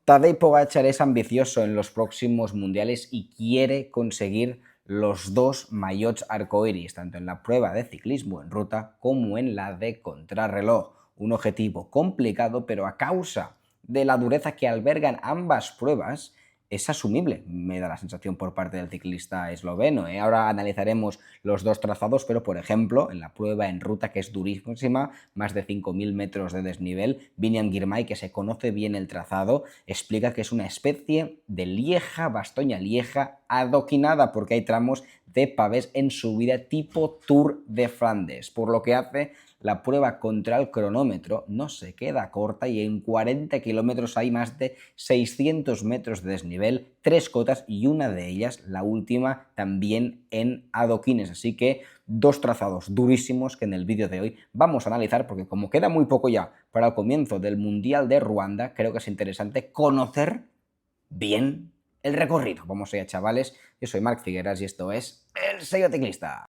Tadej Pogačar es ambicioso en los próximos mundiales y quiere conseguir los dos maillots arcoíris, tanto en la prueba de ciclismo en ruta como en la de contrarreloj. Un objetivo complicado, pero a causa de la dureza que albergan ambas pruebas, es asumible, me da la sensación por parte del ciclista esloveno. Ahora analizaremos los dos trazados, pero por ejemplo, en la prueba en ruta, que es durísima, más de 5.000 metros de desnivel, Biniam Girmay, que se conoce bien el trazado, explica que es una especie de Lieja, Bastoña-Lieja adoquinada, porque hay tramos de pavés en subida tipo Tour de Flandes, por lo que hace la prueba contra el cronómetro no se queda corta y en 40 kilómetros hay más de 600 metros de desnivel, 3 cotas y una de ellas, la última, también en adoquines. Así que dos trazados durísimos que en el vídeo de hoy vamos a analizar, porque como queda muy poco ya para el comienzo del Mundial de Ruanda, creo que es interesante conocer bien el recorrido. Vamos allá, chavales. Yo soy Marc Figueras y esto es El Sello Ciclista.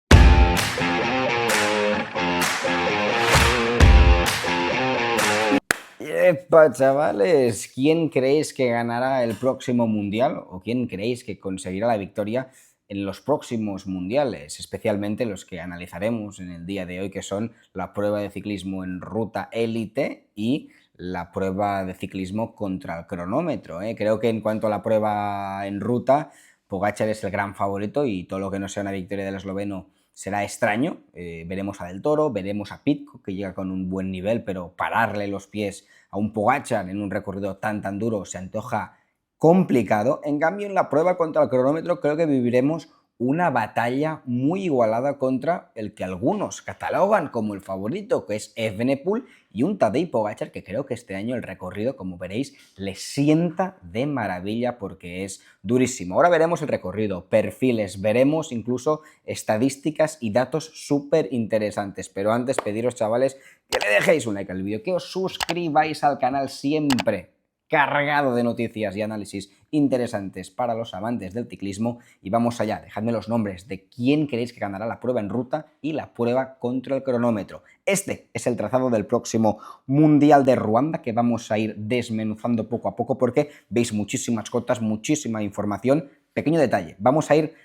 Epa, chavales, ¿quién creéis que ganará el próximo mundial o quién creéis que conseguirá la victoria en los próximos mundiales, especialmente los que analizaremos en el día de hoy, que son la prueba de ciclismo en ruta élite y la prueba de ciclismo contra el cronómetro? Creo que en cuanto a la prueba en ruta, Pogačar es el gran favorito y todo lo que no sea una victoria del esloveno será extraño. Veremos a Del Toro, veremos a Pidcock, que llega con un buen nivel, pero pararle los pies a un Pogačar en un recorrido tan duro se antoja complicado. En cambio, en la prueba contra el cronómetro creo que viviremos una batalla muy igualada contra el que algunos catalogan como el favorito, que es Evenepoel, y un Tadej Pogačar que creo que este año el recorrido, como veréis, le sienta de maravilla porque es durísimo. Ahora veremos el recorrido, perfiles, veremos incluso estadísticas y datos súper interesantes. Pero antes pediros, chavales, que le dejéis un like al vídeo, que os suscribáis al canal siempre cargado de noticias y análisis interesantes para los amantes del ciclismo. Y vamos allá, dejadme los nombres de quién creéis que ganará la prueba en ruta y la prueba contra el cronómetro. Este es el trazado del próximo Mundial de Ruanda, que vamos a ir desmenuzando poco a poco porque veis muchísimas cotas, muchísima información. Pequeño detalle, vamos a ir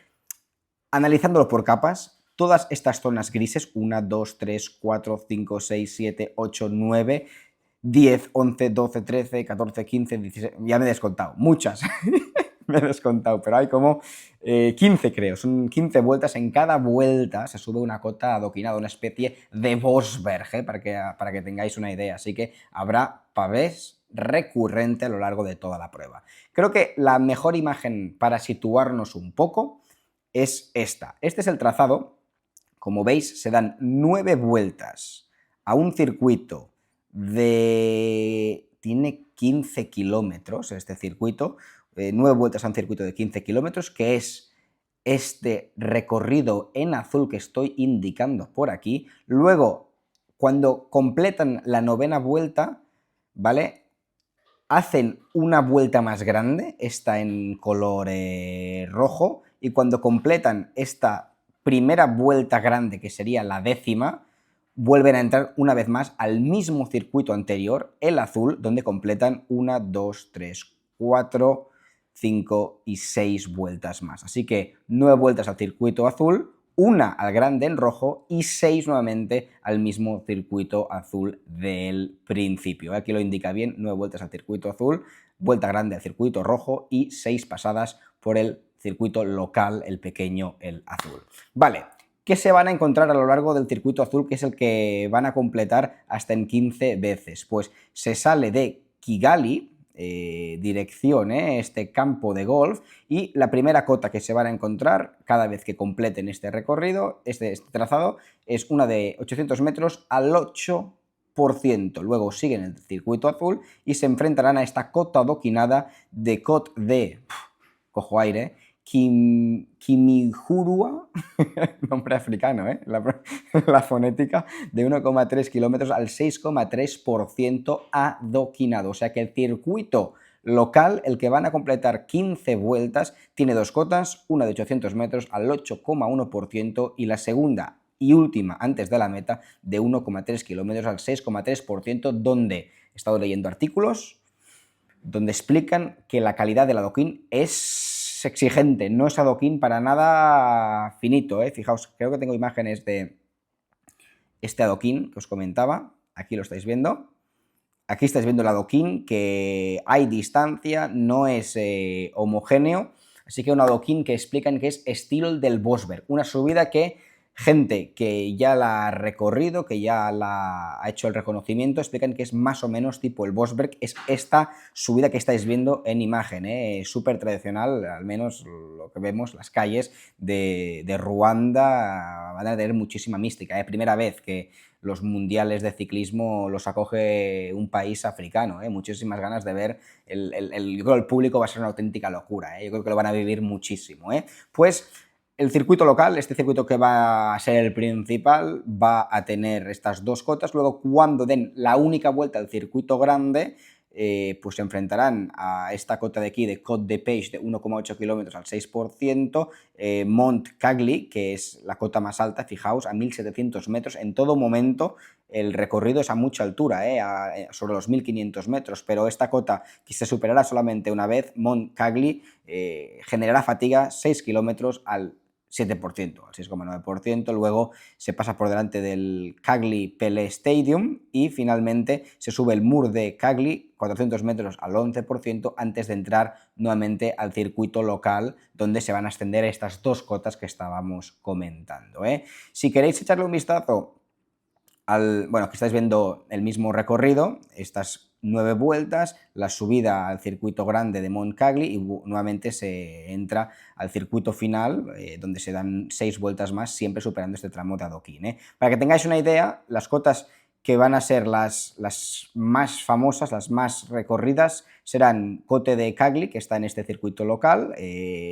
analizándolo por capas. Todas estas zonas grises, 1, 2, 3, 4, 5, 6, 7, 8, 9... 10, 11, 12, 13, 14, 15, 16... Ya me he descontado, muchas. Me he descontado, pero hay como 15 creo, son 15 vueltas. En cada vuelta se sube una cota adoquinada, una especie de Bosberg, para que tengáis una idea. Así que habrá pavés recurrente a lo largo de toda la prueba. Creo que la mejor imagen para situarnos un poco es esta. Este es el trazado. Como veis, se dan 9 vueltas a un circuito tiene 15 kilómetros este circuito, 9 vueltas a un circuito de 15 kilómetros, que es este recorrido en azul que estoy indicando por aquí. Luego, cuando completan la 9ª vuelta, ¿vale?, hacen una vuelta más grande, esta en color rojo, y cuando completan esta primera vuelta grande, que sería la 10ª, vuelven a entrar una vez más al mismo circuito anterior, el azul, donde completan 1, 2, 3, 4, 5 y 6 vueltas más. Así que 9 vueltas al circuito azul, una al grande en rojo y 6 nuevamente al mismo circuito azul del principio. Aquí lo indica bien, 9 vueltas al circuito azul, vuelta grande al circuito rojo y 6 pasadas por el circuito local, el pequeño, el azul. Vale. ¿Qué se van a encontrar a lo largo del circuito azul, que es el que van a completar hasta en 15 veces? Pues se sale de Kigali, dirección, este campo de golf, y la primera cota que se van a encontrar cada vez que completen este recorrido, este trazado, es una de 800 metros al 8%. Luego siguen el circuito azul y se enfrentarán a esta cota adoquinada de cojo aire, Kimihurua, nombre africano, la fonética, de 1,3 kilómetros al 6,3% adoquinado. O sea que el circuito local, el que van a completar 15 vueltas, tiene dos cotas, una de 800 metros al 8,1% y la segunda y última antes de la meta de 1,3 kilómetros al 6,3%, donde he estado leyendo artículos. donde explican que la calidad del adoquín es exigente, no es adoquín para nada finito, ¿eh? Fijaos, creo que tengo imágenes de este adoquín que os comentaba, aquí lo estáis viendo. Aquí estáis viendo el adoquín, que hay distancia, no es homogéneo, así que un adoquín que explican que es estilo del Bosberg, una subida que gente que ya la ha recorrido, que ya la ha hecho el reconocimiento, explican que es más o menos tipo el Bosberg, es esta subida que estáis viendo en imagen, súper tradicional, al menos lo que vemos, las calles de Ruanda van a tener muchísima mística, primera vez que los mundiales de ciclismo los acoge un país africano, muchísimas ganas de ver, yo creo que el público va a ser una auténtica locura, yo creo que lo van a vivir muchísimo. Pues el circuito local, este circuito que va a ser el principal, va a tener estas dos cotas, luego cuando den la única vuelta al circuito grande, pues se enfrentarán a esta cota de aquí de Côte de Peix de 1,8 kilómetros al 6%, Mont Cagli, que es la cota más alta, fijaos, a 1.700 metros, en todo momento el recorrido es a mucha altura, sobre los 1.500 metros, pero esta cota que se superará solamente una vez, Mont Cagli, generará fatiga 6 kilómetros al 7%, al 6,9%, luego se pasa por delante del Cagli Pelé Stadium y finalmente se sube el Mur de Cagli, 400 metros al 11%, antes de entrar nuevamente al circuito local, donde se van a extender estas dos cotas que estábamos comentando. Si queréis echarle un vistazo bueno, que estáis viendo el mismo recorrido, estas 9 vueltas, la subida al circuito grande de Mont Cagli y nuevamente se entra al circuito final, donde se dan 6 vueltas más, siempre superando este tramo de adoquín. Para que tengáis una idea, las cotas que van a ser las más famosas, las más recorridas, serán Cote de Cagli, que está en este circuito local.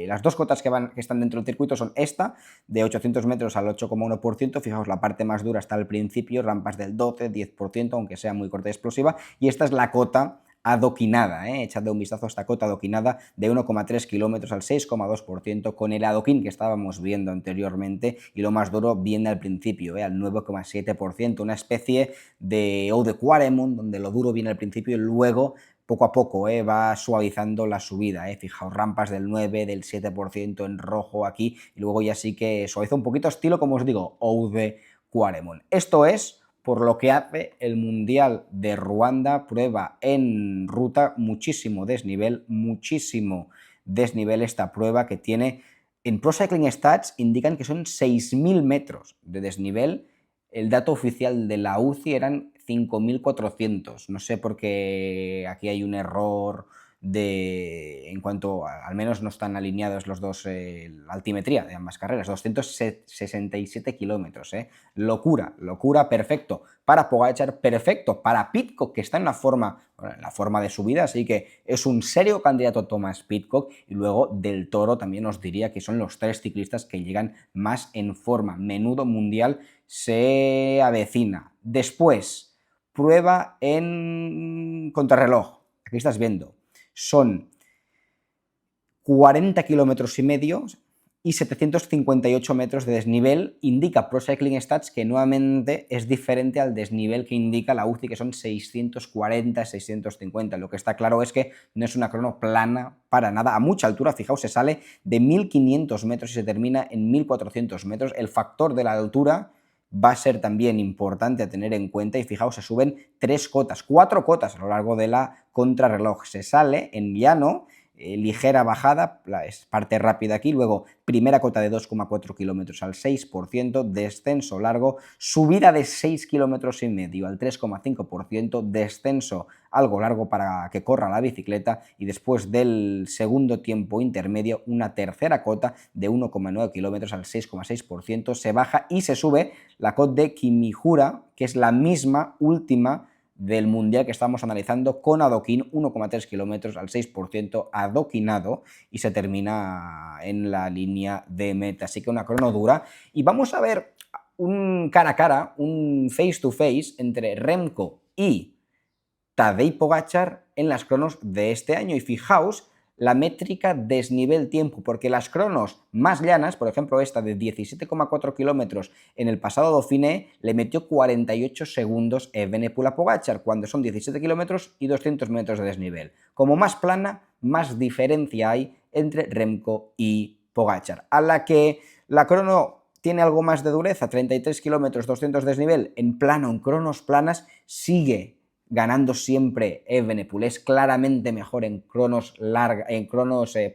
Las dos cotas que están dentro del circuito son esta, de 800 metros al 8,1%. Fijaos, la parte más dura está al principio, rampas del 12, 10%, aunque sea muy corta y explosiva. Y esta es la cota adoquinada, echadle un vistazo a esta cota adoquinada de 1,3 kilómetros al 6,2%, con el adoquín que estábamos viendo anteriormente y lo más duro viene al principio, al 9,7%, una especie de Eau de Quaremont, donde lo duro viene al principio y luego poco a poco va suavizando la subida. Fijaos, rampas del 9, del 7% en rojo aquí, y luego ya sí que suaviza un poquito, estilo, como os digo, Eau de Quaremont. Esto es por lo que hace el Mundial de Ruanda, prueba en ruta, muchísimo desnivel esta prueba que tiene. En Pro Cycling Stats indican que son 6.000 metros de desnivel. El dato oficial de la UCI eran 5.400. No sé por qué aquí hay un error en cuanto al menos no están alineados los dos, la altimetría de ambas carreras, 267 kilómetros, locura, perfecto para Pogačar, perfecto para Pidcock, que está en la forma de subida, así que es un serio candidato Thomas Pidcock, y luego Del Toro también os diría que son los tres ciclistas que llegan más en forma. Menudo mundial se avecina. Después, prueba en contrarreloj, aquí estás viendo, son 40 kilómetros y medio y 758 metros de desnivel. Indica Pro Cycling Stats que nuevamente es diferente al desnivel que indica la UCI, que son 640, 650. Lo que está claro es que no es una crono plana para nada, a mucha altura. Fijaos, se sale de 1.500 metros y se termina en 1.400 metros. El factor de la altura va a ser también importante a tener en cuenta, y fijaos, se suben 4 cotas a lo largo de la contrarreloj. Se sale en llano, ligera bajada, parte rápida aquí, luego primera cota de 2,4 kilómetros al 6%, descenso largo, subida de 6 kilómetros y medio al 3,5%, descenso algo largo para que corra la bicicleta, y después del segundo tiempo intermedio una tercera cota de 1,9 kilómetros al 6,6%, se baja y se sube la cota de Kimihura, que es la misma última del mundial que estamos analizando, con adoquín, 1,3 kilómetros al 6% adoquinado, y se termina en la línea de meta. Así que una crono dura, y vamos a ver un cara a cara, un face to face entre Remco y Tadej Pogačar en las cronos de este año. Y fijaos la métrica desnivel-tiempo, porque las cronos más llanas, por ejemplo esta de 17,4 kilómetros en el pasado Dauphiné, le metió 48 segundos Evenepoel a Pogačar, cuando son 17 kilómetros y 200 metros de desnivel. Como más plana, más diferencia hay entre Remco y Pogačar. A la que la crono tiene algo más de dureza, 33 kilómetros, 200 de desnivel, en plano, en cronos planas, sigue ganando siempre Evenepoel. Es claramente mejor en cronos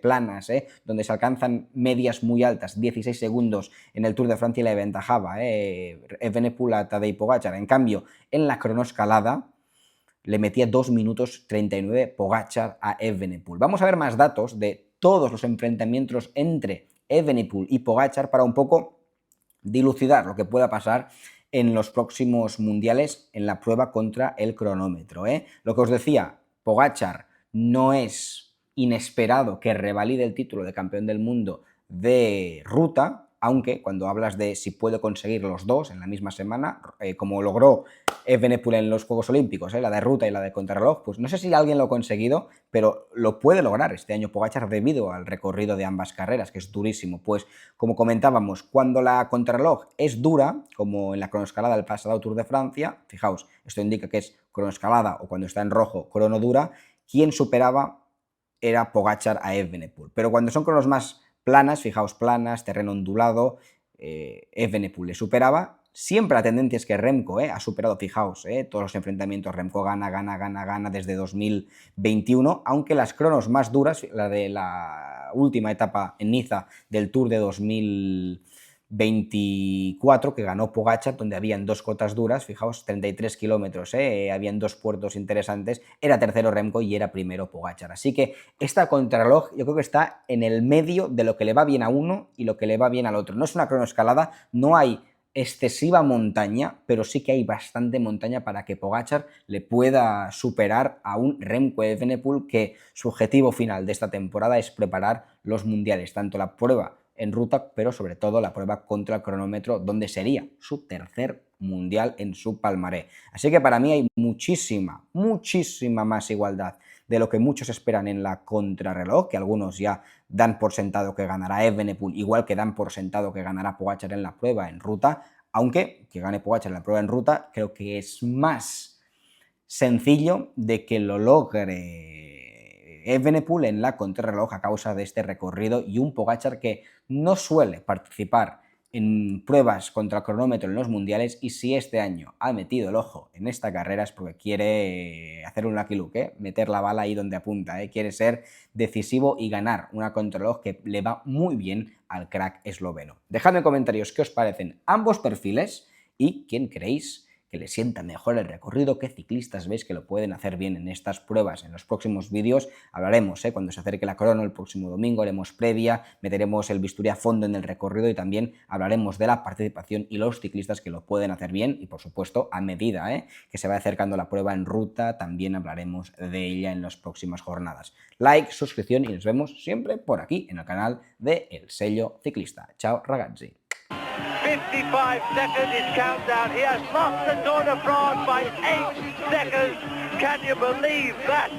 planas, donde se alcanzan medias muy altas, 16 segundos en el Tour de Francia le aventajaba Evenepoel a Tadej Pogačar. En cambio, en la cronoescalada le metía 2 minutos 39 Pogačar a Evenepoel. Vamos a ver más datos de todos los enfrentamientos entre Evenepoel y Pogačar para un poco dilucidar lo que pueda pasar en los próximos mundiales en la prueba contra el cronómetro. Lo que os decía, Pogačar no es inesperado que revalide el título de campeón del mundo de ruta, aunque cuando hablas de si puede conseguir los dos en la misma semana, como logró Evenepoel en los Juegos Olímpicos, la de ruta y la de contrarreloj, pues no sé si alguien lo ha conseguido, pero lo puede lograr este año Pogačar debido al recorrido de ambas carreras, que es durísimo. Pues como comentábamos, cuando la contrarreloj es dura, como en la cronoescalada del pasado Tour de Francia, fijaos, esto indica que es cronoescalada o cuando está en rojo, crono dura, quien superaba era Pogačar a Evenepoel. Pero cuando son cronos más planas, fijaos, planas, terreno ondulado, Evenepoel le superaba. Siempre la tendencia es que Remco ha superado, fijaos, todos los enfrentamientos. Remco gana desde 2021, aunque las cronos más duras, la de la última etapa en Niza del Tour de 2024, que ganó Pogačar, donde habían dos cotas duras, fijaos, 33 kilómetros, habían dos puertos interesantes, era tercero Remco y era primero Pogačar. Así que esta contrarreloj yo creo que está en el medio de lo que le va bien a uno y lo que le va bien al otro. No es una cronoescalada, no hay excesiva montaña, pero sí que hay bastante montaña para que Pogačar le pueda superar a un Remco Evenepoel que su objetivo final de esta temporada es preparar los mundiales, tanto la prueba en ruta, pero sobre todo la prueba contra el cronómetro, donde sería su tercer mundial en su palmarés. Así que para mí hay muchísima más igualdad de lo que muchos esperan en la contrarreloj, que algunos ya dan por sentado que ganará Evenepoel, igual que dan por sentado que ganará Pogačar en la prueba en ruta, aunque que gane Pogačar en la prueba en ruta creo que es más sencillo de que lo logre Evenepoel en la contrarreloj a causa de este recorrido y un Pogačar que no suele participar en pruebas contra cronómetro en los mundiales, y si este año ha metido el ojo en esta carrera es porque quiere hacer un Lucky Luke, meter la bala ahí donde apunta, quiere ser decisivo y ganar una contrarreloj que le va muy bien al crack esloveno. Dejadme en comentarios qué os parecen ambos perfiles y quién creéis que le sienta mejor el recorrido, qué ciclistas veis que lo pueden hacer bien en estas pruebas. En los próximos vídeos hablaremos, cuando se acerque la crono el próximo domingo, haremos previa, meteremos el bisturí a fondo en el recorrido y también hablaremos de la participación y los ciclistas que lo pueden hacer bien y por supuesto a medida que se va acercando la prueba en ruta también hablaremos de ella en las próximas jornadas. Like, suscripción y nos vemos siempre por aquí en el canal de El Sello Ciclista. Chao ragazzi. 55 seconds is countdown. He has lost the Tour de France by 8 seconds. Can you believe that?